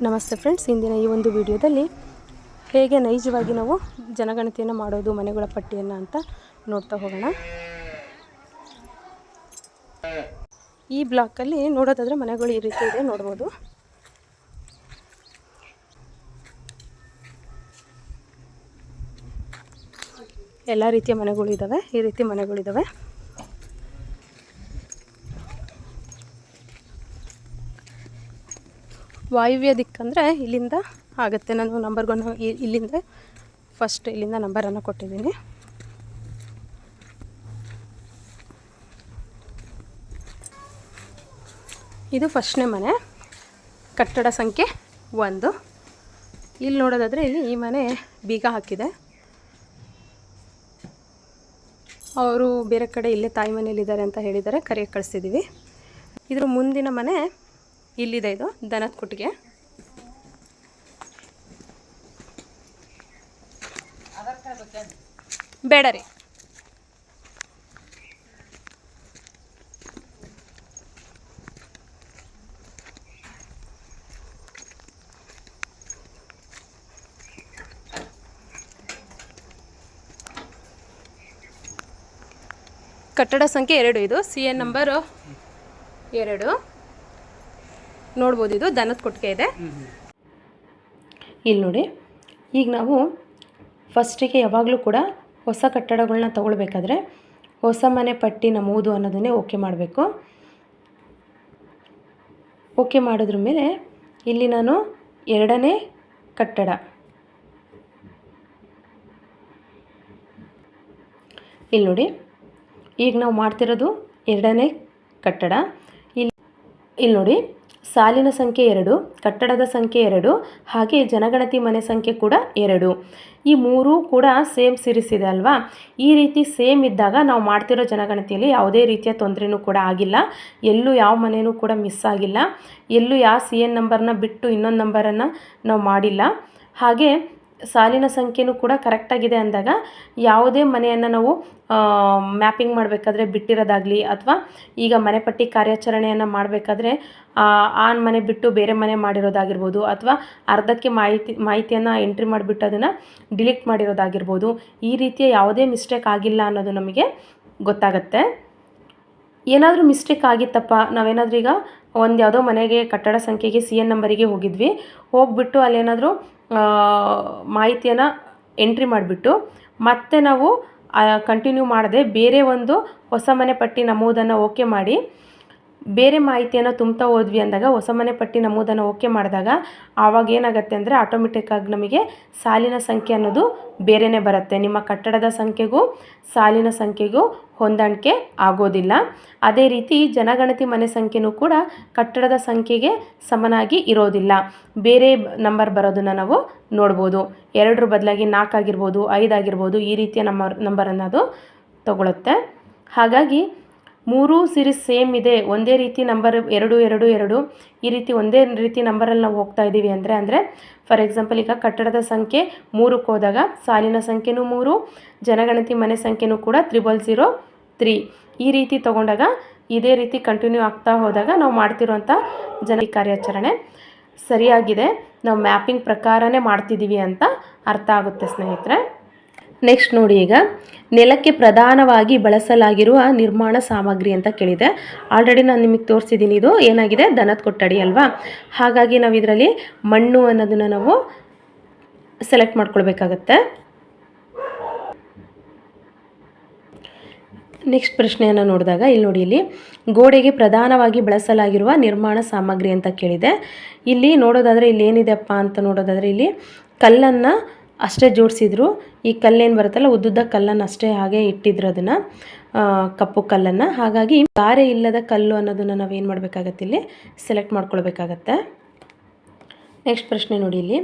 ನಮಸ್ತೆ ಫ್ರೆಂಡ್ಸ್, ಇಂದಿನ ಈ ಒಂದು ವಿಡಿಯೋದಲ್ಲಿ ಹೇಗೆ ನೈಜವಾಗಿ ನಾವು ಜನಗಣತಿಯನ್ನು ಮಾಡೋದು ಮನೆಗಳ ಪಟ್ಟಿಯನ್ನು ಅಂತ ನೋಡ್ತಾ ಹೋಗೋಣ. ಈ ಬ್ಲಾಕಲ್ಲಿ ನೋಡೋದಾದರೆ ಮನೆಗಳು ಈ ರೀತಿ ಇದೆ, ನೋಡ್ಬೋದು. ಎಲ್ಲ ರೀತಿಯ ಮನೆಗಳು ಇದ್ದಾವೆ, ಈ ರೀತಿ ಮನೆಗಳಿದ್ದಾವೆ. ವಾಯುವ್ಯ ದಿಕ್ಕಂದರೆ ಇಲ್ಲಿಂದ ಆಗುತ್ತೆ. ನಾನು ನಂಬರ್ಗಳನ್ನು ಇಲ್ಲಿಂದ ಫಸ್ಟ್ ಇಲ್ಲಿಂದ ನಂಬರನ್ನು ಕೊಟ್ಟಿದ್ದೀನಿ. ಇದು ಫಸ್ಟ್ನೇ ಮನೆ, ಕಟ್ಟಡ ಸಂಖ್ಯೆ 1. ಇಲ್ಲಿ ನೋಡೋದಾದರೆ ಇಲ್ಲಿ ಈ ಮನೆ ಬೀಗ ಹಾಕಿದೆ. ಅವರು ಬೇರೆ ಕಡೆ ಇಲ್ಲೇ ತಾಯಿ ಮನೆಯಲ್ಲಿದ್ದಾರೆ ಅಂತ ಹೇಳಿದ್ದಾರೆ, ಕರೆಗೆ ಕಳಿಸ್ತಿದ್ದೀವಿ. ಇದ್ರ ಮುಂದಿನ ಮನೆ ಇಲ್ಲಿದೆ, ಇದು ದನದ ಕೊಟ್ಟಿಗೆ. ಬೇಡ ರೀ. ಕಟ್ಟಡ ಸಂಖ್ಯೆ 2, ಇದು CN ನಂಬರ್ 2. ನೋಡ್ಬೋದು, ಇದು ದನದ ಕೊಟ್ಟಿಗೆ ಇದೆ. ಇಲ್ಲಿ ನೋಡಿ, ಈಗ ನಾವು ಫಸ್ಟಿಗೆ ಯಾವಾಗಲೂ ಕೂಡ ಹೊಸ ಕಟ್ಟಡಗಳನ್ನ ತಗೊಳ್ಬೇಕಾದ್ರೆ ಹೊಸ ಮನೆ ಪಟ್ಟಿ ನಮೂದು ಅನ್ನೋದನ್ನೇ ಓಕೆ ಮಾಡಬೇಕು. ಓಕೆ ಮಾಡಿದ್ರ ಮೇಲೆ ಇಲ್ಲಿ ನಾನು 2ನೇ ಕಟ್ಟಡ, ಇಲ್ಲಿ ನೋಡಿ, ಈಗ ನಾವು ಮಾಡ್ತಿರೋದು 2ನೇ ಕಟ್ಟಡ. ಇಲ್ಲಿ ನೋಡಿ, ಸಾಲಿನ ಸಂಖ್ಯೆ 2, ಕಟ್ಟಡದ ಸಂಖ್ಯೆ 2, ಹಾಗೆ ಜನಗಣತಿ ಮನೆ ಸಂಖ್ಯೆ ಕೂಡ 2. ಈ 3 ಕೂಡ ಸೇಮ್ ಸೀರೀಸ್ ಇದೆ ಅಲ್ವಾ. ಈ ರೀತಿ ಸೇಮ್ ಇದ್ದಾಗ ನಾವು ಮಾಡ್ತಿರೋ ಜನಗಣತಿಯಲ್ಲಿ ಯಾವುದೇ ರೀತಿಯ ತೊಂದರೆನೂ ಕೂಡ ಆಗಿಲ್ಲ. ಎಲ್ಲೂ ಯಾವ ಮನೆಯೂ ಕೂಡ ಮಿಸ್ ಆಗಿಲ್ಲ. ಎಲ್ಲೂ ಯಾವ CN ನಂಬರ್ನ ಬಿಟ್ಟು ಇನ್ನೊಂದು ನಂಬರನ್ನು ನಾವು ಮಾಡಿಲ್ಲ. ಹಾಗೆ ಸಾಲಿನ ಸಂಖ್ಯೆನೂ ಕೂಡ ಕರೆಕ್ಟಾಗಿದೆ ಅಂದಾಗ ಯಾವುದೇ ಮನೆಯನ್ನು ನಾವು ಮ್ಯಾಪಿಂಗ್ ಮಾಡಬೇಕಾದ್ರೆ ಬಿಟ್ಟಿರೋದಾಗಲಿ, ಅಥವಾ ಈಗ ಮನೆ ಪಟ್ಟಿ ಕಾರ್ಯಾಚರಣೆಯನ್ನು ಮಾಡಬೇಕಾದ್ರೆ ಆ ಮನೆ ಬಿಟ್ಟು ಬೇರೆ ಮನೆ ಮಾಡಿರೋದಾಗಿರ್ಬೋದು, ಅಥವಾ ಅರ್ಧಕ್ಕೆ ಮಾಹಿತಿಯನ್ನು ಎಂಟ್ರಿ ಮಾಡಿಬಿಟ್ಟು ಅದನ್ನು ಡಿಲೀಟ್ ಮಾಡಿರೋದಾಗಿರ್ಬೋದು, ಈ ರೀತಿಯ ಯಾವುದೇ ಮಿಸ್ಟೇಕ್ ಆಗಿಲ್ಲ ಅನ್ನೋದು ನಮಗೆ ಗೊತ್ತಾಗುತ್ತೆ. ಏನಾದರೂ ಮಿಸ್ಟೇಕ್ ಆಗಿತ್ತಪ್ಪ, ನಾವೇನಾದರೂ ಈಗ ಒಂದು ಯಾವುದೋ ಮನೆಗೆ ಕಟ್ಟಡ ಸಂಖ್ಯೆಗೆ CN ನಂಬರಿಗೆ ಹೋಗಿದ್ವಿ, ಹೋಗಿಬಿಟ್ಟು ಅಲ್ಲೇನಾದರೂ ಮಾಹಿತಿಯನ್ನು ಎಂಟ್ರಿ ಮಾಡಿಬಿಟ್ಟು ಮತ್ತೆ ನಾವು ಕಂಟಿನ್ಯೂ ಮಾಡದೆ ಬೇರೆ ಒಂದು ಹೊಸ ಮನೆ ಪಟ್ಟಿ ನಮೂದನ್ನು ಓಕೆ ಮಾಡಿ ಬೇರೆ ಮಾಹಿತಿಯನ್ನು ತುಂಬ್ತಾ ಹೋದ್ವಿ ಅಂದಾಗ, ಹೊಸ ಮನೆ ಪಟ್ಟಿ ನಮೂದನ್ನು ಓಕೆ ಮಾಡಿದಾಗ ಆವಾಗ ಏನಾಗುತ್ತೆ ಅಂದರೆ ಆಟೋಮೆಟಿಕ್ಕಾಗಿ ನಮಗೆ ಸಾಲಿನ ಸಂಖ್ಯೆ ಅನ್ನೋದು ಬೇರೆಯೇ ಬರುತ್ತೆ. ನಿಮ್ಮ ಕಟ್ಟಡದ ಸಂಖ್ಯೆಗೂ ಸಾಲಿನ ಸಂಖ್ಯೆಗೂ ಹೊಂದಾಣಿಕೆ ಆಗೋದಿಲ್ಲ. ಅದೇ ರೀತಿ ಜನಗಣತಿ ಮನೆ ಸಂಖ್ಯೆನೂ ಕೂಡ ಕಟ್ಟಡದ ಸಂಖ್ಯೆಗೆ ಸಮನಾಗಿ ಇರೋದಿಲ್ಲ, ಬೇರೆ ನಂಬರ್ ಬರೋದನ್ನು ನಾವು ನೋಡ್ಬೋದು. 2 ಬದಲಾಗಿ 4 ಆಗಿರ್ಬೋದು, 5 ಆಗಿರ್ಬೋದು, ಈ ರೀತಿಯ ನಂಬರನ್ನು ಅದು ತಗೊಳುತ್ತೆ. ಹಾಗಾಗಿ 3 ಸೀರೀಸ್ ಸೇಮ್ ಇದೆ, ಒಂದೇ ರೀತಿ ನಂಬರ್ 2, 2, 2 ಈ ರೀತಿ ಒಂದೇ ರೀತಿ ನಂಬರಲ್ಲಿ ನಾವು ಹೋಗ್ತಾ ಇದ್ದೀವಿ ಅಂದರೆ ಫಾರ್ ಎಕ್ಸಾಂಪಲ್ ಈಗ ಕಟ್ಟಡದ ಸಂಖ್ಯೆ 3ಕ್ಕೆ ಹೋದಾಗ ಸಾಲಿನ ಸಂಖ್ಯೆನೂ 3, ಜನಗಣತಿ ಮನೆ ಸಂಖ್ಯೆನೂ ಕೂಡ 0003 ಈ ರೀತಿ ತೊಗೊಂಡಾಗ ಇದೇ ರೀತಿ ಕಂಟಿನ್ಯೂ ಆಗ್ತಾ ಹೋದಾಗ ನಾವು ಮಾಡ್ತಿರೋಂಥ ಕಾರ್ಯಾಚರಣೆ ಸರಿಯಾಗಿದೆ, ನಾವು ಮ್ಯಾಪಿಂಗ್ ಪ್ರಕಾರನೇ ಮಾಡ್ತಿದ್ದೀವಿ ಅಂತ ಅರ್ಥ ಆಗುತ್ತೆ ಸ್ನೇಹಿತರೆ. ನೆಕ್ಸ್ಟ್ ನೋಡಿ, ಈಗ ನೆಲಕ್ಕೆ ಪ್ರಧಾನವಾಗಿ ಬಳಸಲಾಗಿರುವ ನಿರ್ಮಾಣ ಸಾಮಗ್ರಿ ಅಂತ ಕೇಳಿದೆ. ಆಲ್ರೆಡಿ ನಾನು ನಿಮಗೆ ತೋರಿಸಿದ್ದೀನಿ, ಇದು ಏನಾಗಿದೆ ದನದ ಕೊಠಡಿ ಅಲ್ವಾ. ಹಾಗಾಗಿ ನಾವು ಇದರಲ್ಲಿ ಮಣ್ಣು ಅನ್ನೋದನ್ನು ನಾವು ಸೆಲೆಕ್ಟ್ ಮಾಡ್ಕೊಳ್ಬೇಕಾಗತ್ತೆ. ನೆಕ್ಸ್ಟ್ ಪ್ರಶ್ನೆಯನ್ನು ನೋಡಿದಾಗ ಇಲ್ಲಿ ನೋಡಿ, ಇಲ್ಲಿ ಗೋಡೆಗೆ ಪ್ರಧಾನವಾಗಿ ಬಳಸಲಾಗಿರುವ ನಿರ್ಮಾಣ ಸಾಮಗ್ರಿ ಅಂತ ಕೇಳಿದೆ. ಇಲ್ಲಿ ನೋಡೋದಾದರೆ ಇಲ್ಲಿ ಏನಿದೆಪ್ಪ ಅಂತ ನೋಡೋದಾದರೆ ಇಲ್ಲಿ ಕಲ್ಲನ್ನು ಅಷ್ಟೇ ಜೋಡಿಸಿದ್ರು. ಈ ಕಲ್ಲೇನು ಬರುತ್ತಲ್ಲ, ಉದ್ದುದ್ದ ಕಲ್ಲನ್ನು ಅಷ್ಟೇ ಹಾಗೆ ಇಟ್ಟಿದ್ರು, ಅದನ್ನು ಕಪ್ಪು ಕಲ್ಲನ್ನು. ಹಾಗಾಗಿ ಗಾರೆ ಇಲ್ಲದ ಕಲ್ಲು ಅನ್ನೋದನ್ನು ನಾವೇನು ಮಾಡಬೇಕಾಗತ್ತೆ, ಇಲ್ಲಿ ಸೆಲೆಕ್ಟ್ ಮಾಡ್ಕೊಳ್ಬೇಕಾಗತ್ತೆ. ನೆಕ್ಸ್ಟ್ ಪ್ರಶ್ನೆ ನೋಡಿ, ಇಲ್ಲಿ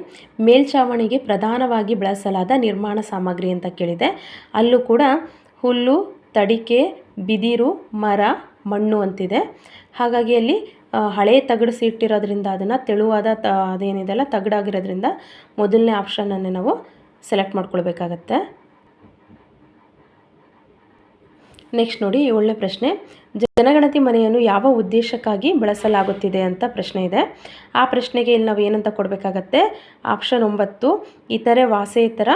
ಮೇಲ್ಛಾವಣಿಗೆ ಪ್ರಧಾನವಾಗಿ ಬಳಸಲಾದ ನಿರ್ಮಾಣ ಸಾಮಗ್ರಿ ಅಂತ ಕೇಳಿದೆ. ಅಲ್ಲೂ ಕೂಡ ಹುಲ್ಲು, ತಡಿಕೆ, ಬಿದಿರು, ಮರ, ಮಣ್ಣು ಅಂತಿದೆ. ಹಾಗಾಗಿ ಅಲ್ಲಿ ಹಳೆ ತಗಡು ಇಟ್ಟಿರೋದ್ರಿಂದ ಅದನ್ನು ತೆಳುವಾದ ಅದೇನಿದೆಲ್ಲ ತಗಡಾಗಿರೋದ್ರಿಂದ ಮೊದಲನೇ ಆಪ್ಷನನ್ನೇ ನಾವು ಸೆಲೆಕ್ಟ್ ಮಾಡ್ಕೊಳ್ಬೇಕಾಗತ್ತೆ. ನೆಕ್ಸ್ಟ್ ನೋಡಿ 7ನೇ ಪ್ರಶ್ನೆ, ಜನಗಣತಿ ಮನೆಯನ್ನು ಯಾವ ಉದ್ದೇಶಕ್ಕಾಗಿ ಬಳಸಲಾಗುತ್ತಿದೆ ಅಂತ ಪ್ರಶ್ನೆ ಇದೆ. ಆ ಪ್ರಶ್ನೆಗೆ ಇಲ್ಲಿ ನಾವು ಏನಂತ ಕೊಡಬೇಕಾಗತ್ತೆ, ಆಪ್ಷನ್ 9 ಇತರೆ ವಾಸೇತರ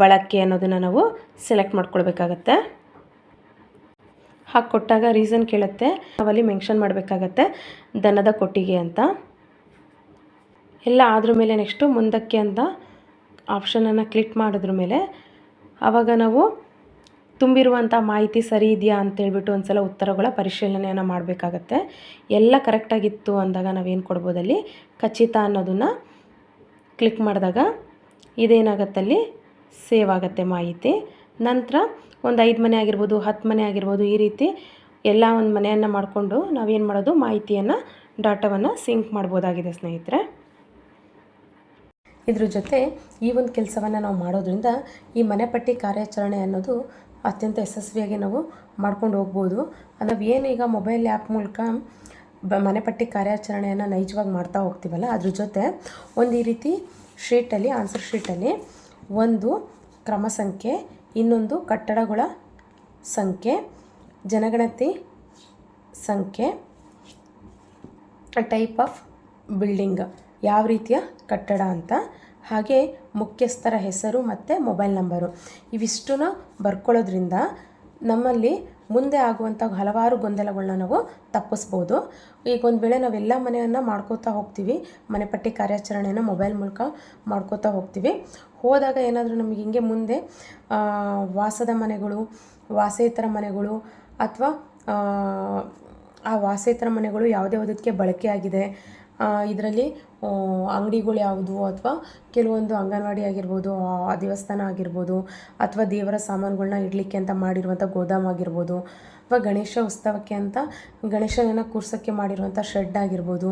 ಬಳಕೆ ಅನ್ನೋದನ್ನು ನಾವು ಸೆಲೆಕ್ಟ್ ಮಾಡ್ಕೊಳ್ಬೇಕಾಗತ್ತೆ. ಹಾಗೆ ಕೊಟ್ಟಾಗ ರೀಸನ್ ಕೇಳುತ್ತೆ, ನಾವಲ್ಲಿ ಮೆನ್ಷನ್ ಮಾಡಬೇಕಾಗತ್ತೆ ದನದ ಕೊಟ್ಟಿಗೆ ಅಂತ. ಎಲ್ಲ ಆದ್ರ ಮೇಲೆ ನೆಕ್ಸ್ಟು ಮುಂದಕ್ಕೆ ಅಂತ ಆಪ್ಷನನ್ನು ಕ್ಲಿಕ್ ಮಾಡಿದ್ರ ಮೇಲೆ ಆವಾಗ ನಾವು ತುಂಬಿರುವಂಥ ಮಾಹಿತಿ ಸರಿ ಇದೆಯಾ ಅಂತೇಳ್ಬಿಟ್ಟು ಒಂದು ಸಲ ಉತ್ತರಗಳ ಪರಿಶೀಲನೆಯನ್ನು ಮಾಡಬೇಕಾಗತ್ತೆ. ಎಲ್ಲ ಕರೆಕ್ಟಾಗಿತ್ತು ಅಂದಾಗ ನಾವೇನು ಕೊಡ್ಬೋದಲ್ಲಿ ಖಚಿತ ಅನ್ನೋದನ್ನು ಕ್ಲಿಕ್ ಮಾಡಿದಾಗ ಇದೇನಾಗತ್ತಲ್ಲಿ ಸೇವ್ ಆಗುತ್ತೆ ಮಾಹಿತಿ. ನಂತರ ಒಂದು 5 ಮನೆ ಆಗಿರ್ಬೋದು, 10 ಮನೆ ಆಗಿರ್ಬೋದು, ಈ ರೀತಿ ಎಲ್ಲ ಒಂದು ಮನೆಯನ್ನು ಮಾಡಿಕೊಂಡು ನಾವೇನು ಮಾಡೋದು, ಮಾಹಿತಿಯನ್ನು ಡಾಟಾವನ್ನು ಸಿಂಕ್ ಮಾಡ್ಬೋದಾಗಿದೆ ಸ್ನೇಹಿತರೆ. ಇದ್ರ ಜೊತೆ ಈ ಒಂದು ಕೆಲಸವನ್ನು ನಾವು ಮಾಡೋದ್ರಿಂದ ಈ ಮನೆಪಟ್ಟಿ ಕಾರ್ಯಾಚರಣೆ ಅನ್ನೋದು ಅತ್ಯಂತ ಯಶಸ್ವಿಯಾಗಿ ನಾವು ಮಾಡ್ಕೊಂಡು ಹೋಗ್ಬೋದು. ನಾವು ಏನು ಈಗ ಮೊಬೈಲ್ ಆ್ಯಪ್ ಮೂಲಕ ಮನೆಪಟ್ಟಿ ಕಾರ್ಯಾಚರಣೆಯನ್ನು ನೈಜವಾಗಿ ಮಾಡ್ತಾ ಹೋಗ್ತೀವಲ್ಲ, ಅದ್ರ ಜೊತೆ ಒಂದು ಈ ರೀತಿ ಶೀಟಲ್ಲಿ, ಆನ್ಸರ್ ಶೀಟಲ್ಲಿ ಒಂದು ಕ್ರಮ ಸಂಖ್ಯೆ, ಇನ್ನೊಂದು ಕಟ್ಟಡಗಳ ಸಂಖ್ಯೆ, ಜನಗಣತಿ ಸಂಖ್ಯೆ, ಟೈಪ್ ಆಫ್ ಬಿಲ್ಡಿಂಗ್, ಯಾವ ರೀತಿಯ ಕಟ್ಟಡ ಅಂತ, ಹಾಗೆ ಮುಖ್ಯಸ್ಥರ ಹೆಸರು ಮತ್ತು ಮೊಬೈಲ್ ನಂಬರು, ಇವಿಷ್ಟನ್ನ ಬರ್ಕೊಳ್ಳೋದ್ರಿಂದ ನಮ್ಮಲ್ಲಿ ಮುಂದೆ ಆಗುವಂಥ ಹಲವಾರು ಗೊಂದಲಗಳನ್ನ ನಾವು ತಪ್ಪಿಸ್ಬೋದು. ಈಗ ಒಂದು ವೇಳೆ ನಾವೆಲ್ಲ ಮನೆಯನ್ನು ಮಾಡ್ಕೋತಾ ಹೋಗ್ತೀವಿ, ಮನೆಪಟ್ಟಿ ಕಾರ್ಯಾಚರಣೆಯನ್ನು ಮೊಬೈಲ್ ಮೂಲಕ ಮಾಡ್ಕೋತಾ ಹೋದಾಗ ಏನಾದರೂ ನಮಗೆ ಹಿಂಗೆ ಮುಂದೆ ವಾಸದ ಮನೆಗಳು, ವಾಸೇತರ ಮನೆಗಳು ಅಥವಾ ಆ ವಾಸೇತರ ಮನೆಗಳು ಯಾವುದಕ್ಕೆ ಬಳಕೆ ಆಗಿದೆ, ಇದರಲ್ಲಿ ಅಂಗಡಿಗಳು ಯಾವುದು, ಅಥವಾ ಕೆಲವೊಂದು ಅಂಗನವಾಡಿ ಆಗಿರ್ಬೋದು, ದೇವಸ್ಥಾನ ಆಗಿರ್ಬೋದು, ಅಥವಾ ದೇವರ ಸಾಮಾನುಗಳನ್ನ ಇಡಲಿಕ್ಕೆ ಅಂತ ಮಾಡಿರುವಂಥ ಗೋದಾಮ್ ಆಗಿರ್ಬೋದು, ಅಥವಾ ಗಣೇಶ ಉತ್ಸವಕ್ಕೆ ಅಂತ ಗಣೇಶನನ್ನು ಕೂರ್ಸೋಕ್ಕೆ ಮಾಡಿರುವಂಥ ಶೆಡ್ ಆಗಿರ್ಬೋದು.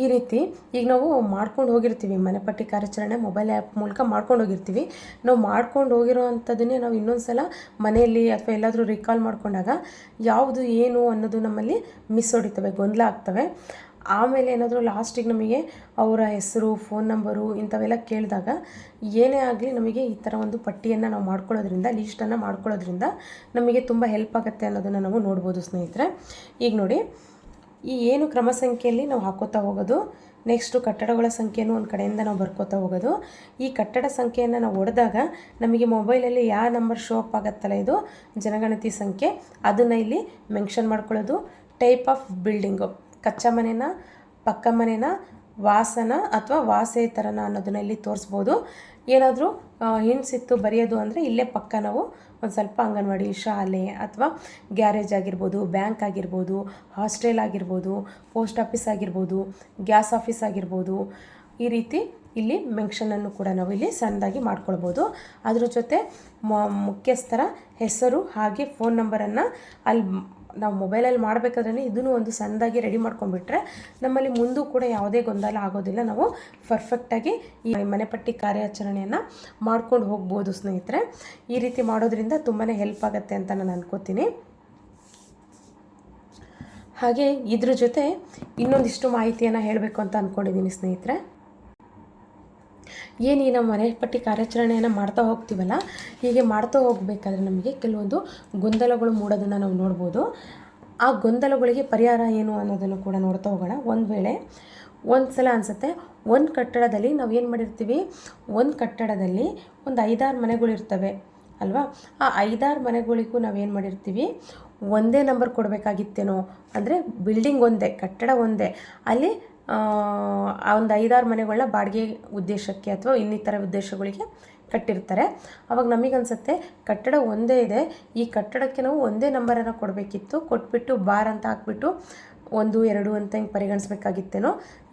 ಈ ರೀತಿ ಈಗ ನಾವು ಮಾಡ್ಕೊಂಡು ಹೋಗಿರ್ತೀವಿ, ಮನೆಪಟ್ಟಿ ಕಾರ್ಯಾಚರಣೆ ಮೊಬೈಲ್ ಆ್ಯಪ್ ಮೂಲಕ ಮಾಡ್ಕೊಂಡು ಹೋಗಿರ್ತೀವಿ. ನಾವು ಮಾಡ್ಕೊಂಡು ಹೋಗಿರೋ ಅಂಥದ್ದನ್ನೇ ನಾವು ಇನ್ನೊಂದು ಸಲ ಮನೆಯಲ್ಲಿ ಅಥವಾ ಎಲ್ಲಾದರೂ ರಿಕಾಲ್ ಮಾಡ್ಕೊಂಡಾಗ ಯಾವುದು ಏನು ಅನ್ನೋದು ನಮ್ಮಲ್ಲಿ ಮಿಸ್ ಹೊಡಿತವೆ, ಗೊಂದಲ ಆಗ್ತವೆ. ಆಮೇಲೆ ಏನಾದರೂ ಲಾಸ್ಟಿಗೆ ನಮಗೆ ಅವರ ಹೆಸರು, ಫೋನ್ ನಂಬರು ಇಂಥವೆಲ್ಲ ಕೇಳಿದಾಗ ಏನೇ ಆಗಲಿ ನಮಗೆ ಈ ಥರ ಒಂದು ಪಟ್ಟಿಯನ್ನು ನಾವು ಮಾಡ್ಕೊಳ್ಳೋದ್ರಿಂದ, ಲೀಸ್ಟನ್ನು ಮಾಡ್ಕೊಳ್ಳೋದ್ರಿಂದ ನಮಗೆ ತುಂಬ ಹೆಲ್ಪ್ ಆಗುತ್ತೆ ಅನ್ನೋದನ್ನು ನಾವು ನೋಡ್ಬೋದು ಸ್ನೇಹಿತರೆ. ಈಗ ನೋಡಿ, ಈ ಏನು ಕ್ರಮ ಸಂಖ್ಯೆಯಲ್ಲಿ ನಾವು ಹಾಕೋತಾ ಹೋಗೋದು, ನೆಕ್ಸ್ಟು ಕಟ್ಟಡಗಳ ಸಂಖ್ಯೆನೂ ಒಂದು ಕಡೆಯಿಂದ ನಾವು ಬರ್ಕೋತಾ ಹೋಗೋದು. ಈ ಕಟ್ಟಡ ಸಂಖ್ಯೆಯನ್ನು ನಾವು ಹೊಡೆದಾಗ ನಮಗೆ ಮೊಬೈಲಲ್ಲಿ ಯಾವ ನಂಬರ್ ಶೋ ಅಪ್ ಆಗುತ್ತಲ್ಲ, ಇದು ಜನಗಣತಿ ಸಂಖ್ಯೆ, ಅದನ್ನು ಇಲ್ಲಿ ಮೆನ್ಷನ್ ಮಾಡ್ಕೊಳ್ಳೋದು. ಟೈಪ್ ಆಫ್ ಬಿಲ್ಡಿಂಗು, ಕಚ್ಚಾ ಮನೆನ, ಪಕ್ಕ ಮನೆನ, ವಾಸನ ಅಥವಾ ವಾಸೇತರನ ಅನ್ನೋದನ್ನ ಇಲ್ಲಿ ತೋರಿಸ್ಬೋದು. ಏನಾದರೂ ಹಿಂಟ್ಸ್ ಇತ್ತು ಬರೆಯೋದು ಅಂದರೆ ಇಲ್ಲೇ ಪಕ್ಕ ನಾವು ಒಂದು ಸ್ವಲ್ಪ ಅಂಗನವಾಡಿ, ಶಾಲೆ ಅಥವಾ ಗ್ಯಾರೇಜ್ ಆಗಿರ್ಬೋದು, ಬ್ಯಾಂಕ್ ಆಗಿರ್ಬೋದು, ಹಾಸ್ಟೆಲ್ ಆಗಿರ್ಬೋದು, ಪೋಸ್ಟ್ ಆಫೀಸ್ ಆಗಿರ್ಬೋದು, ಗ್ಯಾಸ್ ಆಫೀಸ್ ಆಗಿರ್ಬೋದು, ಈ ರೀತಿ ಇಲ್ಲಿ ಮೆನ್ಷನನ್ನು ಕೂಡ ನಾವು ಇಲ್ಲಿ ಸಣ್ಣದಾಗಿ ಮಾಡ್ಕೊಳ್ಬೋದು. ಅದ್ರ ಜೊತೆ ಮುಖ್ಯಸ್ಥರ ಹೆಸರು ಹಾಗೆ ಫೋನ್ ನಂಬರನ್ನು ಅಲ್ಲಿ ನಾವು ಮೊಬೈಲಲ್ಲಿ ಮಾಡಬೇಕಾದ್ರೆ ಇದನ್ನು ಒಂದು ಸಣ್ಣದಾಗಿ ರೆಡಿ ಮಾಡ್ಕೊಂಡ್ಬಿಟ್ರೆ ನಮ್ಮಲ್ಲಿ ಮುಂದೂ ಕೂಡ ಯಾವುದೇ ಗೊಂದಲ ಆಗೋದಿಲ್ಲ. ನಾವು ಪರ್ಫೆಕ್ಟಾಗಿ ಈ ಮನೆಪಟ್ಟಿ ಕಾರ್ಯಾಚರಣೆಯನ್ನು ಮಾಡ್ಕೊಂಡು ಹೋಗ್ಬೋದು ಸ್ನೇಹಿತರೆ. ಈ ರೀತಿ ಮಾಡೋದ್ರಿಂದ ತುಂಬಾ ಹೆಲ್ಪ್ ಆಗುತ್ತೆ ಅಂತ ನಾನು ಅನ್ಕೋತೀನಿ. ಹಾಗೆ ಇದ್ರ ಜೊತೆ ಇನ್ನೊಂದಿಷ್ಟು ಮಾಹಿತಿಯನ್ನು ಹೇಳಬೇಕು ಅಂತ ಅಂದ್ಕೊಂಡಿದ್ದೀನಿ ಸ್ನೇಹಿತರೆ. ಏನು ಈ ನಮ್ಮ ಮನೆಪಟ್ಟಿ ಕಾರ್ಯಾಚರಣೆಯನ್ನು ಮಾಡ್ತಾ ಹೋಗ್ತೀವಲ್ಲ, ಹೀಗೆ ಮಾಡ್ತಾ ಹೋಗಬೇಕಾದ್ರೆ ನಮಗೆ ಕೆಲವೊಂದು ಗೊಂದಲಗಳು ಮೂಡೋದನ್ನು ನಾವು ನೋಡ್ಬೋದು. ಆ ಗೊಂದಲಗಳಿಗೆ ಪರಿಹಾರ ಏನು ಅನ್ನೋದನ್ನು ಕೂಡ ನೋಡ್ತಾ ಹೋಗೋಣ. ಒಂದು ವೇಳೆ ಒಂದು ಸಲ ಅನಿಸುತ್ತೆ, ಒಂದು ಕಟ್ಟಡದಲ್ಲಿ ನಾವು ಏನು ಮಾಡಿರ್ತೀವಿ, ಒಂದು ಕಟ್ಟಡದಲ್ಲಿ ಒಂದು 5-6 ಮನೆಗಳಿರ್ತವೆ ಅಲ್ವಾ. ಆ 5-6 ಮನೆಗಳಿಗೂ ನಾವೇನು ಮಾಡಿರ್ತೀವಿ, ಒಂದೇ ನಂಬರ್ ಕೊಡಬೇಕಾಗಿತ್ತೇನೋ, ಅಂದರೆ ಬಿಲ್ಡಿಂಗ್ ಒಂದೇ, ಕಟ್ಟಡ ಒಂದೇ, ಅಲ್ಲಿ ಒಂದು 5-6 ಮನೆಗಳನ್ನ ಬಾಡಿಗೆ ಉದ್ದೇಶಕ್ಕೆ ಅಥವಾ ಇನ್ನಿತರ ಉದ್ದೇಶಗಳಿಗೆ ಕಟ್ಟಿರ್ತಾರೆ. ಅವಾಗ ನಮಗನ್ಸುತ್ತೆ ಕಟ್ಟಡ ಒಂದೇ ಇದೆ, ಈ ಕಟ್ಟಡಕ್ಕೆ ನಾವು ಒಂದೇ ನಂಬರನ್ನು ಕೊಡಬೇಕಿತ್ತು, ಕೊಟ್ಬಿಟ್ಟು ಬಾರ್ ಅಂತ ಹಾಕ್ಬಿಟ್ಟು 1, 2 ಅಂತ ಹಿಂಗೆ ಪರಿಗಣಿಸ್ಬೇಕಾಗಿತ್ತೇನೋ,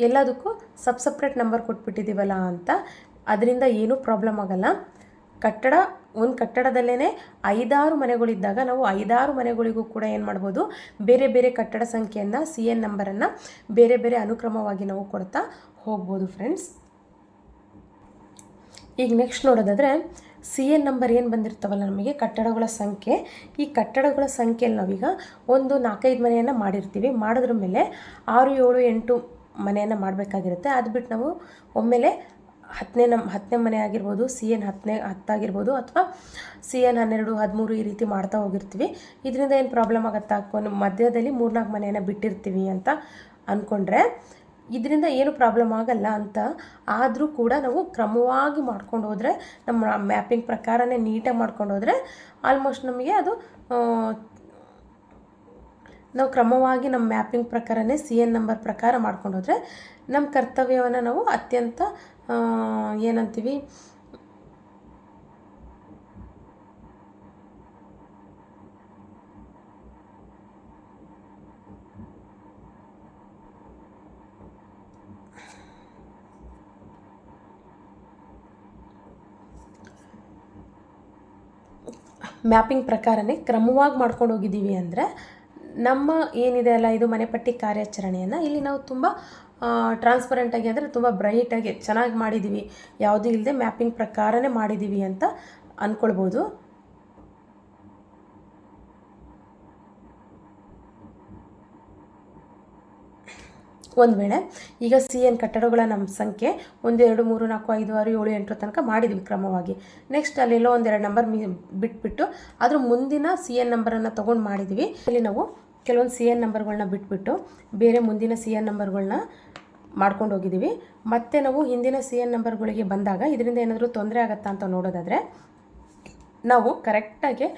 ಎಲ್ಲದಕ್ಕೂ ಸಪ್ರೇಟ್ ನಂಬರ್ ಕೊಟ್ಬಿಟ್ಟಿದ್ದೀವಲ್ಲ ಅಂತ. ಅದರಿಂದ ಏನೂ ಪ್ರಾಬ್ಲಮ್ ಆಗಲ್ಲ. ಒಂದು ಕಟ್ಟಡದಲ್ಲೇ 5-6 ಮನೆಗಳಿದ್ದಾಗ ನಾವು 5-6 ಮನೆಗಳಿಗೂ ಕೂಡ ಏನು ಮಾಡ್ಬೋದು, ಬೇರೆ ಬೇರೆ ಕಟ್ಟಡ ಸಂಖ್ಯೆಯನ್ನು, CN ನಂಬರನ್ನು ಬೇರೆ ಬೇರೆ ಅನುಕ್ರಮವಾಗಿ ನಾವು ಕೊಡ್ತಾ ಹೋಗ್ಬೋದು ಫ್ರೆಂಡ್ಸ್. ಈಗ ನೆಕ್ಸ್ಟ್ ನೋಡೋದಾದರೆ CN ನಂಬರ್ ಏನು ಬಂದಿರ್ತಾವಲ್ಲ ನಮಗೆ ಕಟ್ಟಡಗಳ ಸಂಖ್ಯೆ, ಈ ಕಟ್ಟಡಗಳ ಸಂಖ್ಯೆಯಲ್ಲಿ ನಾವೀಗ ಒಂದು 4-5 ಮನೆಯನ್ನು ಮಾಡಿರ್ತೀವಿ. ಮಾಡಿದ್ರ ಮೇಲೆ 6, 7, 8 ಮನೆಯನ್ನು ಮಾಡಬೇಕಾಗಿರುತ್ತೆ. ಅದು ಬಿಟ್ಟು ನಾವು ಒಮ್ಮೆಲೆ ಹತ್ತನೇ ಮನೆ ಆಗಿರ್ಬೋದು, CN 10 ಆಗಿರ್ಬೋದು, ಅಥವಾ CN 12, 13 ಈ ರೀತಿ ಮಾಡ್ತಾ ಹೋಗಿರ್ತೀವಿ. ಇದರಿಂದ ಏನು ಪ್ರಾಬ್ಲಮ್ ಆಗುತ್ತಾ, ಮಧ್ಯದಲ್ಲಿ 3-4 ಮನೆಯನ್ನು ಬಿಟ್ಟಿರ್ತೀವಿ ಅಂತ ಅಂದ್ಕೊಂಡ್ರೆ ಇದರಿಂದ ಏನು ಪ್ರಾಬ್ಲಮ್ ಆಗಲ್ಲ ಅಂತ. ಆದರೂ ಕೂಡ ನಾವು ಕ್ರಮವಾಗಿ ಮಾಡ್ಕೊಂಡು ಹೋದರೆ, ನಮ್ಮ ಮ್ಯಾಪಿಂಗ್ ಪ್ರಕಾರನೇ ನೀಟಾಗಿ ಮಾಡ್ಕೊಂಡು ಹೋದರೆ ಆಲ್ಮೋಸ್ಟ್ ನಮಗೆ ಅದು ನಾವು ಕ್ರಮವಾಗಿ ನಮ್ಮ ಮ್ಯಾಪಿಂಗ್ ಪ್ರಕಾರನೇ CN ನಂಬರ್ ಪ್ರಕಾರ ಮಾಡ್ಕೊಂಡು ಹೋದರೆ ನಮ್ಮ ಕರ್ತವ್ಯವನ್ನು ನಾವು ಅತ್ಯಂತ ಏನಂತೀವಿ, ಮ್ಯಾಪಿಂಗ್ ಪ್ರಕಾರನೇ ಕ್ರಮವಾಗಿ ಮಾಡ್ಕೊಂಡು ಹೋಗಿದ್ದೀವಿ ಅಂದರೆ ನಮ್ಮ ಏನಿದೆ ಅಲ್ಲ ಇದು ಮನೆಪಟ್ಟಿ ಕಾರ್ಯಾಚರಣೆಯನ್ನು ಇಲ್ಲಿ ನಾವು ತುಂಬ ಟ್ರಾನ್ಸ್ಪರೆಂಟಾಗಿ ಅಂದರೆ ತುಂಬ ಬ್ರೈಟಾಗಿ ಚೆನ್ನಾಗಿ ಮಾಡಿದ್ದೀವಿ, ಯಾವುದೂ ಇಲ್ಲದೆ ಮ್ಯಾಪಿಂಗ್ ಪ್ರಕಾರನೇ ಮಾಡಿದ್ದೀವಿ ಅಂತ ಅಂದ್ಕೊಳ್ಬೋದು. ಒಂದು ವೇಳೆ ಈಗ CN ಕಟ್ಟಡಗಳ ನಮ್ಮ ಸಂಖ್ಯೆ 1 2 3 4 5 6 7 8 ತನಕ ಮಾಡಿದ್ವಿ ಕ್ರಮವಾಗಿ. ನೆಕ್ಸ್ಟ್ ಅಲ್ಲೆಲ್ಲೋ 1-2 ನಂಬರ್ ಬಿಟ್ಬಿಟ್ಟು ಅದ್ರ ಮುಂದಿನ CN ನಂಬರನ್ನು ತೊಗೊಂಡು ಮಾಡಿದ್ವಿ. ಇಲ್ಲಿ ನಾವು ಕೆಲವೊಂದು CN ನಂಬರ್ಗಳನ್ನ ಬಿಟ್ಬಿಟ್ಟು ಬೇರೆ ಮುಂದಿನ CN ನಂಬರ್ಗಳನ್ನ ಮಾಡ್ಕೊಂಡು ಹೋಗಿದ್ದೀವಿ. ಮತ್ತು ನಾವು ಹಿಂದಿನ CN ನಂಬರ್ಗಳಿಗೆ ಬಂದಾಗ ಇದರಿಂದ ಏನಾದರೂ ತೊಂದರೆ ಆಗುತ್ತಾ ಅಂತ ನೋಡೋದಾದರೆ, ನಾವು ಕರೆಕ್ಟಾಗಿ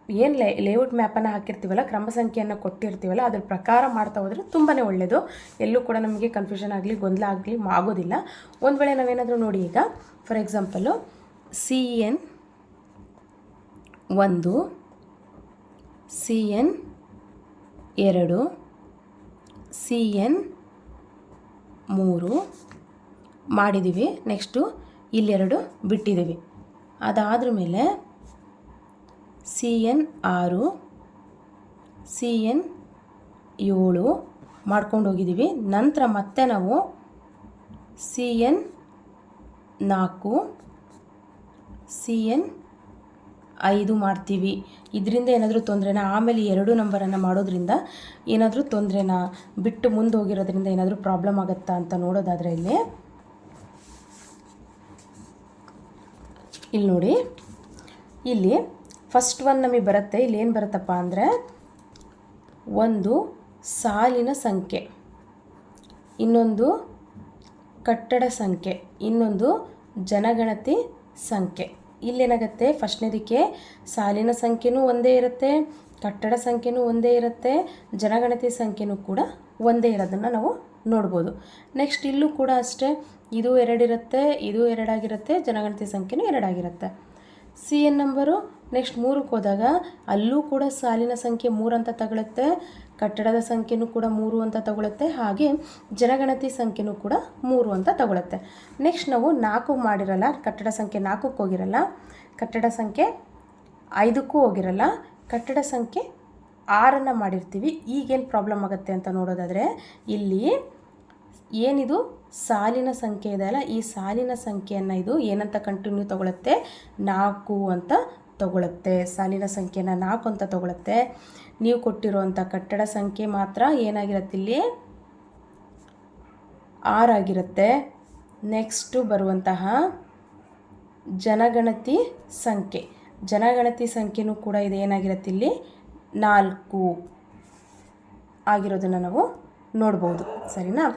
ಏನು ಲೇಔಟ್ ಮ್ಯಾಪನ್ನು ಹಾಕಿರ್ತೀವಲ್ಲ, ಕ್ರಮ ಸಂಖ್ಯೆಯನ್ನು ಕೊಟ್ಟಿರ್ತೀವಲ್ಲ, ಅದ್ರ ಪ್ರಕಾರ ಮಾಡ್ತಾ ಹೋದರೆ ತುಂಬಾ ಒಳ್ಳೆಯದು. ಎಲ್ಲೂ ಕೂಡ ನಮಗೆ ಕನ್ಫ್ಯೂಷನ್ ಆಗಲಿ ಗೊಂದಲ ಆಗಲಿ ಆಗೋದಿಲ್ಲ. ಒಂದು ವೇಳೆ ನಾವೇನಾದರೂ ನೋಡಿ, ಈಗ for example CN 1, CN 2, CN 3 ಮಾಡಿದ್ದೀವಿ. ನೆಕ್ಸ್ಟು ಇಲ್ಲೆರಡು ಬಿಟ್ಟಿದ್ದೀವಿ. ಅದಾದ್ರ ಮೇಲೆ CN 6, CN 7 ಮಾಡ್ಕೊಂಡು ಹೋಗಿದ್ದೀವಿ. ನಂತರ ಮತ್ತೆ ನಾವು CN 4, CN 5 ಮಾಡ್ತೀವಿ. ಇದರಿಂದ ಏನಾದರೂ ತೊಂದರೆನಾ, ಆಮೇಲೆ 2 ನಂಬರನ್ನು ಮಾಡೋದ್ರಿಂದ ಏನಾದರೂ ತೊಂದರೆನಾ, ಬಿಟ್ಟು ಮುಂದೆ ಹೋಗಿರೋದ್ರಿಂದ ಏನಾದರೂ ಪ್ರಾಬ್ಲಮ್ ಆಗುತ್ತಾ ಅಂತ ನೋಡೋದಾದರೆ ಇಲ್ಲಿ ನೋಡಿ, ಇಲ್ಲಿ ಫಸ್ಟ್ ಒನ್ ನಮಗೆ ಬರುತ್ತೆ. ಇಲ್ಲಿ ಏನು ಬರುತ್ತಪ್ಪ ಅಂದರೆ, ಒಂದು ಸಾಲಿನ ಸಂಖ್ಯೆ, ಇನ್ನೊಂದು ಕಟ್ಟಡ ಸಂಖ್ಯೆ, ಇನ್ನೊಂದು ಜನಗಣತಿ ಸಂಖ್ಯೆ. ಇಲ್ಲೇನಾಗುತ್ತೆ, ಫಸ್ಟ್ನೇದಕ್ಕೆ ಸಾಲಿನ ಸಂಖ್ಯೆನೂ ಒಂದೇ ಇರುತ್ತೆ, ಕಟ್ಟಡ ಸಂಖ್ಯೆನೂ ಒಂದೇ ಇರುತ್ತೆ, ಜನಗಣತಿ ಸಂಖ್ಯೆನೂ ಕೂಡ ಒಂದೇ ಇರೋದನ್ನು ನಾವು ನೋಡ್ಬೋದು. ನೆಕ್ಸ್ಟ್ ಇಲ್ಲೂ ಕೂಡ ಅಷ್ಟೇ, ಇದು 2 ಇರುತ್ತೆ, ಇದು 2 ಆಗಿರುತ್ತೆ, ಜನಗಣತಿ ಸಂಖ್ಯೆನೂ 2 ಆಗಿರುತ್ತೆ. CN ನಂಬರು ನೆಕ್ಸ್ಟ್ 3ಕ್ಕೆ ಹೋದಾಗ ಅಲ್ಲೂ ಕೂಡ ಸಾಲಿನ ಸಂಖ್ಯೆ 3 ಅಂತ ತಗೊಳುತ್ತೆ, ಕಟ್ಟಡದ ಸಂಖ್ಯೆನೂ ಕೂಡ 3 ಅಂತ ತಗೊಳುತ್ತೆ, ಹಾಗೆ ಜನಗಣತಿ ಸಂಖ್ಯೆನೂ ಕೂಡ 3 ಅಂತ ತಗೊಳುತ್ತೆ. ನೆಕ್ಸ್ಟ್ ನಾವು 4 ಮಾಡಿರಲ್ಲ, ಕಟ್ಟಡ ಸಂಖ್ಯೆ 4ಕ್ಕೆ ಹೋಗಿರಲ್ಲ, ಕಟ್ಟಡ ಸಂಖ್ಯೆ 5ಕ್ಕೂ ಹೋಗಿರಲ್ಲ, ಕಟ್ಟಡ ಸಂಖ್ಯೆ 6 ಮಾಡಿರ್ತೀವಿ. ಈಗೇನು ಪ್ರಾಬ್ಲಮ್ ಆಗುತ್ತೆ ಅಂತ ನೋಡೋದಾದರೆ, ಇಲ್ಲಿ ಏನಿದು ಸಾಲಿನ ಸಂಖ್ಯೆ ಇದೆ ಅಲ್ಲ, ಈ ಸಾಲಿನ ಸಂಖ್ಯೆಯನ್ನು ಇದು ಏನಂತ ಕಂಟಿನ್ಯೂ ತಗೊಳುತ್ತೆ, 4 ಅಂತ ತಗೊಳುತ್ತೆ. ಸಾಲಿನ ಸಂಖ್ಯೆನ 4 ಅಂತ ತಗೊಳುತ್ತೆ. ನೀವು ಕೊಟ್ಟಿರುವಂಥ ಕಟ್ಟಡ ಸಂಖ್ಯೆ ಮಾತ್ರ ಏನಾಗಿರುತ್ತೆ, ಇಲ್ಲಿ 6 ಆಗಿರುತ್ತೆ. ನೆಕ್ಸ್ಟು ಬರುವಂತಹ ಜನಗಣತಿ ಸಂಖ್ಯೆನೂ ಕೂಡ ಇದು ಏನಾಗಿರುತ್ತೆ, ಇಲ್ಲಿ 4 ಆಗಿರೋದನ್ನು ನಾವು ನೋಡ್ಬೋದು. ಸರಿನಾ?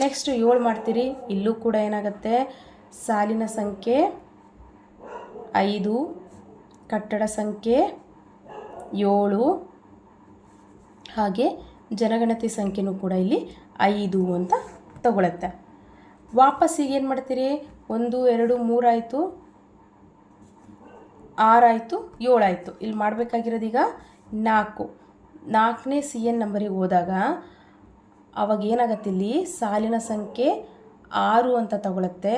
ನೆಕ್ಸ್ಟ್ 7 ಮಾಡ್ತೀರಿ. ಇಲ್ಲೂ ಕೂಡ ಏನಾಗುತ್ತೆ, ಸಾಲಿನ ಸಂಖ್ಯೆ 5, ಕಟ್ಟಡ ಸಂಖ್ಯೆ 7, ಹಾಗೆ ಜನಗಣತಿ ಸಂಖ್ಯೆನೂ ಕೂಡ ಇಲ್ಲಿ 5 ಅಂತ ತಗೊಳುತ್ತೆ. ವಾಪಸ್ ಈಗ ಏನು ಮಾಡ್ತೀರಿ, 1 2 3 ಆಯಿತು, 6 ಆಯಿತು, 7 ಆಯಿತು. ಇಲ್ಲಿ ಮಾಡಬೇಕಾಗಿರೋದೀಗ 4ನೇ CN ನಂಬರಿಗೆ ಹೋದಾಗ ಅವಾಗ ಏನಾಗುತ್ತೆ, ಇಲ್ಲಿ ಸಾಲಿನ ಸಂಖ್ಯೆ 6 ಅಂತ ತಗೊಳುತ್ತೆ.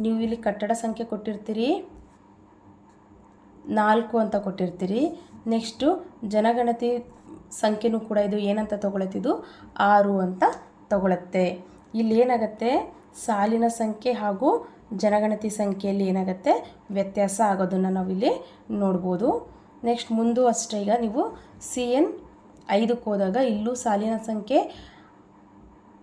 ನೀವು ಇಲ್ಲಿ ಕಟ್ಟಡ ಸಂಖ್ಯೆ ಕೊಟ್ಟಿರ್ತೀರಿ 4 ಅಂತ ಕೊಟ್ಟಿರ್ತೀರಿ. ನೆಕ್ಸ್ಟು ಜನಗಣತಿ ಸಂಖ್ಯೆನೂ ಕೂಡ ಇದು ಏನಂತ ತಗೊಳುತ್ತಿದ್ದು 6 ಅಂತ ತಗೊಳುತ್ತೆ. ಇಲ್ಲಿ ಏನಾಗುತ್ತೆ, ಸಾಲಿನ ಸಂಖ್ಯೆ ಹಾಗೂ ಜನಗಣತಿ ಸಂಖ್ಯೆಯಲ್ಲಿ ಏನಾಗುತ್ತೆ, ವ್ಯತ್ಯಾಸ ಆಗೋದನ್ನು ನಾವಿಲ್ಲಿ ನೋಡ್ಬೋದು. ನೆಕ್ಸ್ಟ್ ಮುಂದೂ ಅಷ್ಟೇ, ಈಗ ನೀವು CN 5ಕ್ಕೆ ಹೋದಾಗ ಇಲ್ಲೂ ಸಾಲಿನ ಸಂಖ್ಯೆ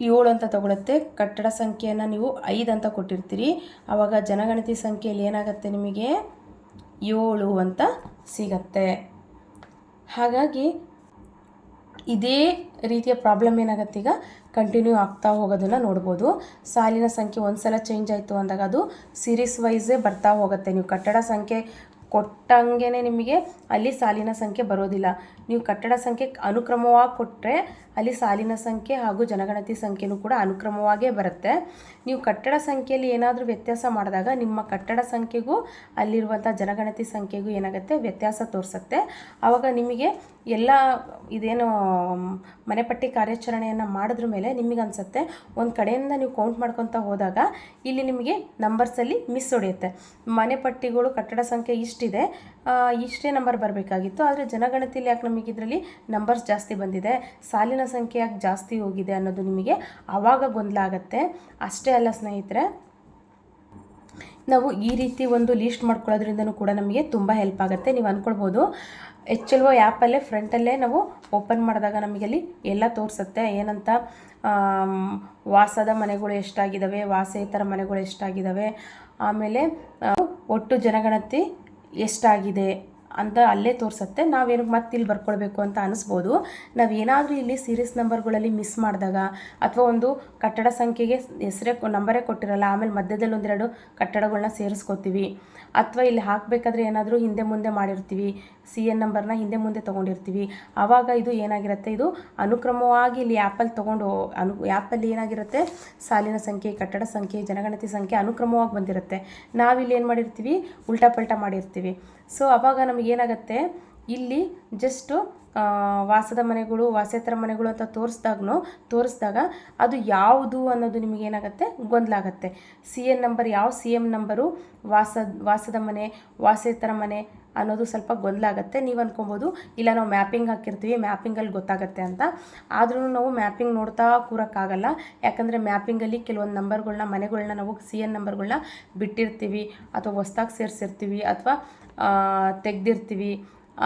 7 ಅಂತ ತಗೊಳುತ್ತೆ. ಕಟ್ಟಡ ಸಂಖ್ಯೆಯನ್ನು ನೀವು 5 ಅಂತ ಕೊಟ್ಟಿರ್ತೀರಿ. ಆವಾಗ ಜನಗಣತಿ ಸಂಖ್ಯೆಯಲ್ಲಿ ಏನಾಗುತ್ತೆ, ನಿಮಗೆ 7 ಅಂತ ಸಿಗತ್ತೆ. ಹಾಗಾಗಿ ಇದೇ ರೀತಿಯ ಪ್ರಾಬ್ಲಮ್ ಏನಾಗುತ್ತೆ, ಈಗ ಕಂಟಿನ್ಯೂ ಆಗ್ತಾ ಹೋಗೋದನ್ನು ನೋಡ್ಬೋದು. ಸಾಲಿನ ಸಂಖ್ಯೆ ಒಂದು ಸಲ ಚೇಂಜ್ ಆಯಿತು ಅಂದಾಗ ಅದು ಸೀರೀಸ್ ವೈಸೇ ಬರ್ತಾ ಹೋಗುತ್ತೆ. ನೀವು ಕಟ್ಟಡ ಸಂಖ್ಯೆ ಕೊಟ್ಟಂಗೆ ನಿಮಗೆ ಅಲ್ಲಿ ಸಾಲಿನ ಸಂಖ್ಯೆ ಬರೋದಿಲ್ಲ. ನೀವು ಕಟ್ಟಡ ಸಂಖ್ಯೆ ಅನುಕ್ರಮವಾಗಿ ಕೊಟ್ಟರೆ ಅಲ್ಲಿ ಸಾಲಿನ ಸಂಖ್ಯೆ ಹಾಗೂ ಜನಗಣತಿ ಸಂಖ್ಯೆನೂ ಕೂಡ ಅನುಕ್ರಮವಾಗೇ ಬರುತ್ತೆ. ನೀವು ಕಟ್ಟಡ ಸಂಖ್ಯೆಯಲ್ಲಿ ಏನಾದರೂ ವ್ಯತ್ಯಾಸ ಮಾಡಿದಾಗ ನಿಮ್ಮ ಕಟ್ಟಡ ಸಂಖ್ಯೆಗೂ ಅಲ್ಲಿರುವಂಥ ಜನಗಣತಿ ಸಂಖ್ಯೆಗೂ ಏನಾಗುತ್ತೆ, ವ್ಯತ್ಯಾಸ ತೋರಿಸುತ್ತೆ. ಆವಾಗ ನಿಮಗೆ ಎಲ್ಲ ಇದೇನು ಮನೆಪಟ್ಟಿ ಕಾರ್ಯಾಚರಣೆಯನ್ನು ಮಾಡಿದ್ರ ಮೇಲೆ ನಿಮಗೆ ಅನಿಸುತ್ತೆ, ಒಂದು ಕಡೆಯಿಂದ ನೀವು ಕೌಂಟ್ ಮಾಡ್ಕೊತಾ ಹೋದಾಗ ಇಲ್ಲಿ ನಿಮಗೆ ನಂಬರ್ಸಲ್ಲಿ ಮಿಸ್ ಹೊಡೆಯುತ್ತೆ. ಮನೆಪಟ್ಟಿಗಳು ಕಟ್ಟಡ ಸಂಖ್ಯೆ ಇಷ್ಟಿದೆ, ಇಷ್ಟೇ ನಂಬರ್ ಬರಬೇಕಾಗಿತ್ತು, ಆದರೆ ಜನಗಣತಿಯಲ್ಲಿ ಯಾಕೆ ನಮಗೆ ಇದರಲ್ಲಿ ನಂಬರ್ಸ್ ಜಾಸ್ತಿ ಬಂದಿದೆ, ಸಾಲಿನ ಸಂಖ್ಯೆ ಯಾಕೆ ಜಾಸ್ತಿ ಹೋಗಿದೆ ಅನ್ನೋದು ನಿಮಗೆ ಆವಾಗ ಗೊಂದಲ ಆಗುತ್ತೆ. ಅಷ್ಟೇ ಅಲ್ಲ ಸ್ನೇಹಿತರೆ, ನಾವು ಈ ರೀತಿ ಒಂದು ಲೀಸ್ಟ್ ಮಾಡ್ಕೊಳ್ಳೋದ್ರಿಂದನೂ ಕೂಡ ನಮಗೆ ತುಂಬ ಹೆಲ್ಪ್ ಆಗುತ್ತೆ. ನೀವು ಅಂದ್ಕೊಳ್ಬೋದು, HLO ಆ್ಯಪಲ್ಲೇ ಫ್ರಂಟಲ್ಲೇ ನಾವು ಓಪನ್ ಮಾಡಿದಾಗ ನಮಗಲ್ಲಿ ಎಲ್ಲ ತೋರಿಸುತ್ತೆ. ಏನಂತ, ವಾಸದ ಮನೆಗಳು ಎಷ್ಟಾಗಿದ್ದಾವೆ, ವಾಸೇತರ ಮನೆಗಳು ಎಷ್ಟಾಗಿದ್ದಾವೆ, ಆಮೇಲೆ ಒಟ್ಟು ಜನಗಣತಿ ಎಷ್ಟಾಗಿದೆ ಅಂತ ಅಲ್ಲೇ ತೋರಿಸುತ್ತೆ. ನಾವೇನು ಮತ್ತೆ ಇಲ್ಲಿ ಬರ್ಕೊಳ್ಬೇಕು ಅಂತ ಅನಿಸ್ಬೋದು. ನಾವೇನಾದರೂ ಇಲ್ಲಿ ಸೀರೀಸ್ ನಂಬರ್ಗಳಲ್ಲಿ ಮಿಸ್ ಮಾಡಿದಾಗ ಅಥವಾ ಒಂದು ಕಟ್ಟಡ ಸಂಖ್ಯೆಗೆ ನಂಬರೇ ಕೊಟ್ಟಿರಲ್ಲ, ಆಮೇಲೆ ಮಧ್ಯದಲ್ಲಿ ಒಂದೆರಡು ಕಟ್ಟಡಗಳನ್ನ ಸೇರಿಸ್ಕೋತೀವಿ, ಅಥವಾ ಇಲ್ಲಿ ಹಾಕಬೇಕಾದ್ರೆ ಏನಾದರೂ ಹಿಂದೆ ಮುಂದೆ ಮಾಡಿರ್ತೀವಿ, CN ನಂಬರ್ನ ಹಿಂದೆ ಮುಂದೆ ತೊಗೊಂಡಿರ್ತೀವಿ, ಆವಾಗ ಇದು ಏನಾಗಿರುತ್ತೆ, ಇದು ಅನುಕ್ರಮವಾಗಿ ಇಲ್ಲಿ ಆ್ಯಪಲ್ಲಿ ಆ್ಯಪಲ್ಲಿ ಏನಾಗಿರುತ್ತೆ, ಸಾಲಿನ ಸಂಖ್ಯೆ, ಕಟ್ಟಡ ಸಂಖ್ಯೆ, ಜನಗಣತಿ ಸಂಖ್ಯೆ ಅನುಕ್ರಮವಾಗಿ ಬಂದಿರುತ್ತೆ. ನಾವಿಲ್ಲಿ ಏನು ಮಾಡಿರ್ತೀವಿ, ಉಲ್ಟಾ ಪಲ್ಟಾ ಮಾಡಿರ್ತೀವಿ. ಸೊ ಆವಾಗ ನಮಗೇನಾಗುತ್ತೆ, ಇಲ್ಲಿ ಜಸ್ಟು ವಾಸದ ಮನೆಗಳು, ವಾಸೇತರ ಮನೆಗಳು ಅಂತ ತೋರಿಸಿದಾಗ ಅದು ಯಾವುದು ಅನ್ನೋದು ನಿಮಗೇನಾಗುತ್ತೆ, ಗೊಂದಲ ಆಗುತ್ತೆ. CN ನಂಬರ್ ಯಾವ CM ನಂಬರು, ವಾಸದ ಮನೆ, ವಾಸೇತರ ಮನೆ ಅನ್ನೋದು ಸ್ವಲ್ಪ ಗೊಂದಲ ಆಗುತ್ತೆ. ನೀವು ಅಂದ್ಕೊಬೋದು, ಇಲ್ಲ ನಾವು ಮ್ಯಾಪಿಂಗ್ ಹಾಕಿರ್ತೀವಿ, ಮ್ಯಾಪಿಂಗಲ್ಲಿ ಗೊತ್ತಾಗುತ್ತೆ ಅಂತ. ಆದ್ರೂ ನಾವು ಮ್ಯಾಪಿಂಗ್ ನೋಡ್ತಾ ಕೂರೋಕ್ಕಾಗಲ್ಲ. ಯಾಕಂದರೆ ಮ್ಯಾಪಿಂಗಲ್ಲಿ ಕೆಲವೊಂದು ನಂಬರ್ಗಳನ್ನ, ಮನೆಗಳನ್ನ ನಾವು CN ನಂಬರ್ಗಳನ್ನ ಬಿಟ್ಟಿರ್ತೀವಿ, ಅಥವಾ ಹೊಸ್ದಾಗಿ ಸೇರಿಸಿರ್ತೀವಿ, ಅಥವಾ ತೆಗೆದಿರ್ತೀವಿ,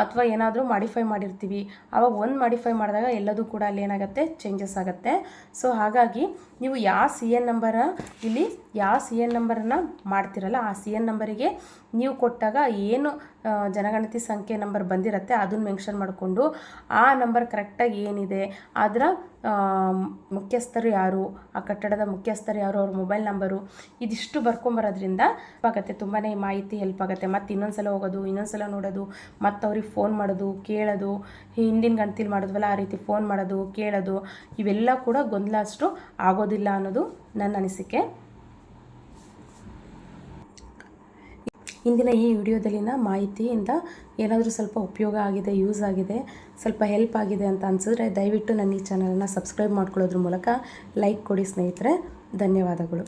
ಅಥವಾ ಏನಾದರೂ ಮಾಡಿಫೈ ಮಾಡಿರ್ತೀವಿ. ಆವಾಗ ಒಂದು ಮಾಡಿಫೈ ಮಾಡಿದಾಗ ಎಲ್ಲದೂ ಕೂಡ ಅಲ್ಲಿ ಏನಾಗುತ್ತೆ, ಚೇಂಜಸ್ ಆಗುತ್ತೆ. ಸೊ ಹಾಗಾಗಿ ನೀವು ಯಾವ CN ನಂಬರನ್ನು ಮಾಡ್ತಿರಲ್ಲ, ಆ CN ನಂಬರಿಗೆ ನೀವು ಕೊಟ್ಟಾಗ ಏನು ಜನಗಣತಿ ಸಂಖ್ಯೆ ನಂಬರ್ ಬಂದಿರುತ್ತೆ ಅದನ್ನು ಮೆನ್ಷನ್ ಮಾಡಿಕೊಂಡು ಆ ನಂಬರ್ ಕರೆಕ್ಟಾಗಿ ಏನಿದೆ, ಅದರ ಮುಖ್ಯಸ್ಥರು ಯಾರು, ಆ ಕಟ್ಟಡದ ಮುಖ್ಯಸ್ಥರು ಯಾರು, ಅವ್ರ ಮೊಬೈಲ್ ನಂಬರು, ಇದಿಷ್ಟು ಬರ್ಕೊಂಬರೋದ್ರಿಂದ ಆಗುತ್ತೆ, ತುಂಬಾ ಮಾಹಿತಿ ಹೆಲ್ಪ್ ಆಗುತ್ತೆ. ಮತ್ತು ಇನ್ನೊಂದ್ಸಲ ಹೋಗೋದು, ಇನ್ನೊಂದ್ಸಲ ನೋಡೋದು, ಮತ್ತು ಅವ್ರಿಗೆ ಫೋನ್ ಮಾಡೋದು, ಕೇಳೋದು, ಹಿಂದಿನ ಗಣತಿಲಿ ಮಾಡಿದ್ವಲ್ಲ ಆ ರೀತಿ ಫೋನ್ ಮಾಡೋದು, ಕೇಳೋದು, ಇವೆಲ್ಲ ಕೂಡ ಗೊಂದಲ ಅಷ್ಟು ಆಗೋದಿಲ್ಲ ಅನ್ನೋದು ನನ್ನ ಅನಿಸಿಕೆ. ಇಂದಿನ ಈ ವಿಡಿಯೋದಲ್ಲಿನ ಮಾಹಿತಿಯಿಂದ ಏನಾದರೂ ಸ್ವಲ್ಪ ಉಪಯೋಗ ಆಗಿದೆ, ಯೂಸ್ ಆಗಿದೆ, ಸ್ವಲ್ಪ ಹೆಲ್ಪ್ ಆಗಿದೆ ಅಂತ ಅನಿಸಿದ್ರೆ ದಯವಿಟ್ಟು ನನ್ನ ಈ ಚಾನಲನ್ನು ಸಬ್ಸ್ಕ್ರೈಬ್ ಮಾಡ್ಕೊಳ್ಳೋದ್ರ ಮೂಲಕ ಲೈಕ್ ಕೊಡಿ ಸ್ನೇಹಿತರೆ. ಧನ್ಯವಾದಗಳು.